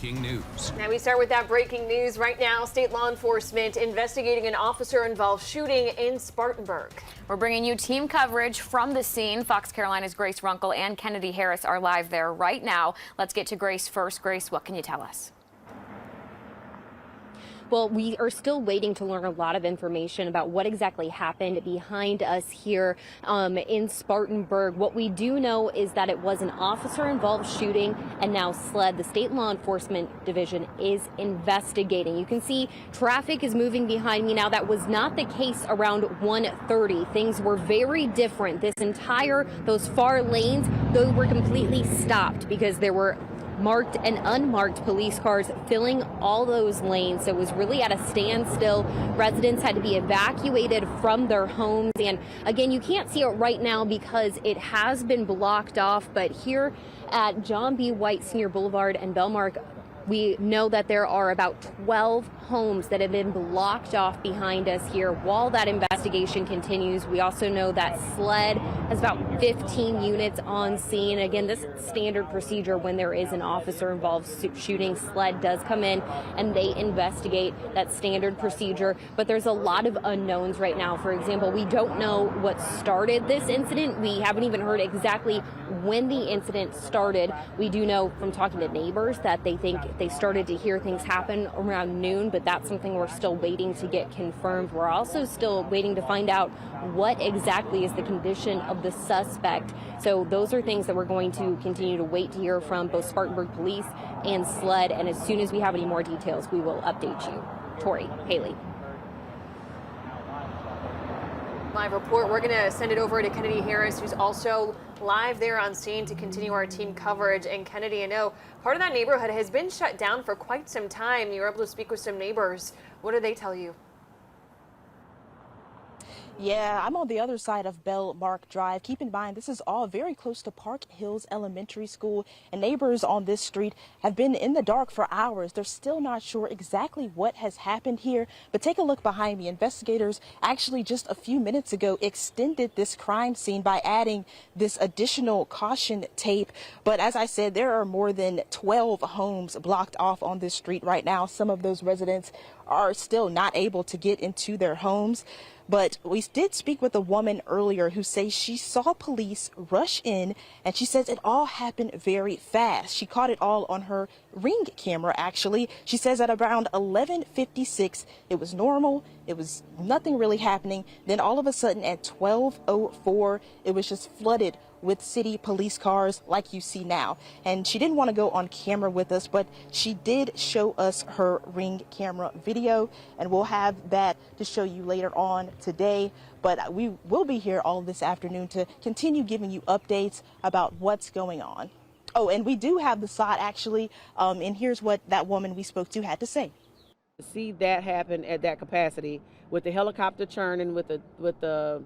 Breaking news. Now we start with that breaking news right now. State law enforcement investigating an officer-involved shooting in Spartanburg. We're bringing you team coverage from the scene. Fox Carolina's Grace Runkle and Kennedy Harris are live there right now. Let's get to Grace first. Grace, what can you tell us? Well, we are still waiting to learn a lot of information about what exactly happened behind us here in Spartanburg. What we do know is that it was an officer-involved shooting, and now SLED, the State Law Enforcement Division, is investigating. You can see traffic is moving behind me now. That was not the case around 1:30. Things were very different. Those far lanes, those were completely stopped because there were marked and unmarked police cars filling all those lanes. So it was really at a standstill. Residents had to be evacuated from their homes. And again, you can't see it right now because it has been blocked off. But here at John B. White Senior Boulevard and Belmark, we know that there are about 12 homes that have been blocked off behind us here while that investigation continues. We also know that SLED has about 15 units on scene. Again, this is standard procedure when there is an officer-involved shooting. SLED does come in and they investigate. That standard procedure, but there's a lot of unknowns right now. For example, we don't know what started this incident. We haven't even heard exactly when the incident started. We do know from talking to neighbors that they think they started to hear things happen around noon, but that's something we're still waiting to get confirmed. We're also still waiting to find out what exactly is the condition of the suspect. So those are things that we're going to continue to wait to hear from both Spartanburg Police and SLED, and as soon as we have any more details, we will update you. Tori, Haley. Live report. We're going to send it over to Kennedy Harris, who's also live there on scene to continue our team coverage. And Kennedy, I know part of that neighborhood has been shut down for quite some time. You were able to speak with some neighbors. What did they tell you? Yeah, I'm on the other side of Belmark Drive. Keep in mind, this is all very close to Park Hills Elementary School, and neighbors on this street have been in the dark for hours. They're still not sure exactly what has happened here, but take a look behind me. Investigators actually just a few minutes ago extended this crime scene by adding this additional caution tape. But as I said, there are more than 12 homes blocked off on this street right now. Some of those residents are still not able to get into their homes. But we did speak with a woman earlier who says she saw police rush in, and she says it all happened very fast. She caught it all on her Ring camera, actually. She says at around 11:56, it was normal. It was nothing really happening. Then all of a sudden at 12:04, it was just flooded with city police cars like you see now. And she didn't want to go on camera with us, but she did show us her Ring camera video, and we'll have that to show you later on today. But we will be here all this afternoon to continue giving you updates about what's going on. Oh, and we do have the SOT actually, and here's what that woman we spoke to had to say. To see that happen at that capacity, with the helicopter churning, with the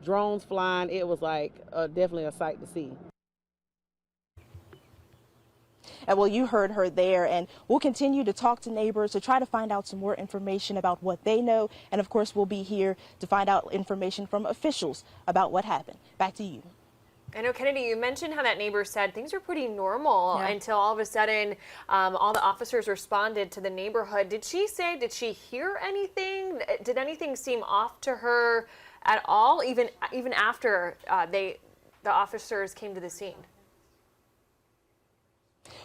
drones flying, it was like definitely a sight to see. And well, you heard her there, and we'll continue to talk to neighbors to try to find out some more information about what they know. And of course, we'll be here to find out information from officials about what happened. Back to you. I know, Kennedy, you mentioned how that neighbor said things were pretty normal until all of a sudden all the officers responded to the neighborhood. Did she hear anything? Did anything seem off to her at all, even after the officers came to the scene?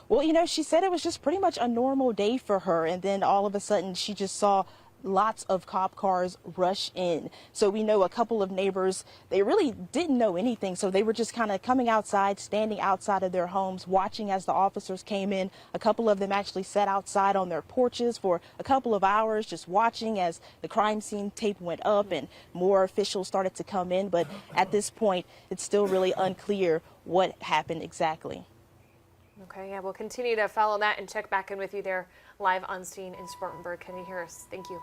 Well, you know, she said it was just pretty much a normal day for her, and then all of a sudden she just saw lots of cop cars rush in. So we know a couple of neighbors, they really didn't know anything, so they were just kind of coming outside, standing outside of their homes, watching as the officers came in. A couple of them actually sat outside on their porches for a couple of hours, just watching as the crime scene tape went up and more officials started to come in. But at this point, it's still really unclear what happened exactly. Okay, yeah, we'll continue to follow that and check back in with you there live on scene in Spartanburg. Kennedy Harris, thank you.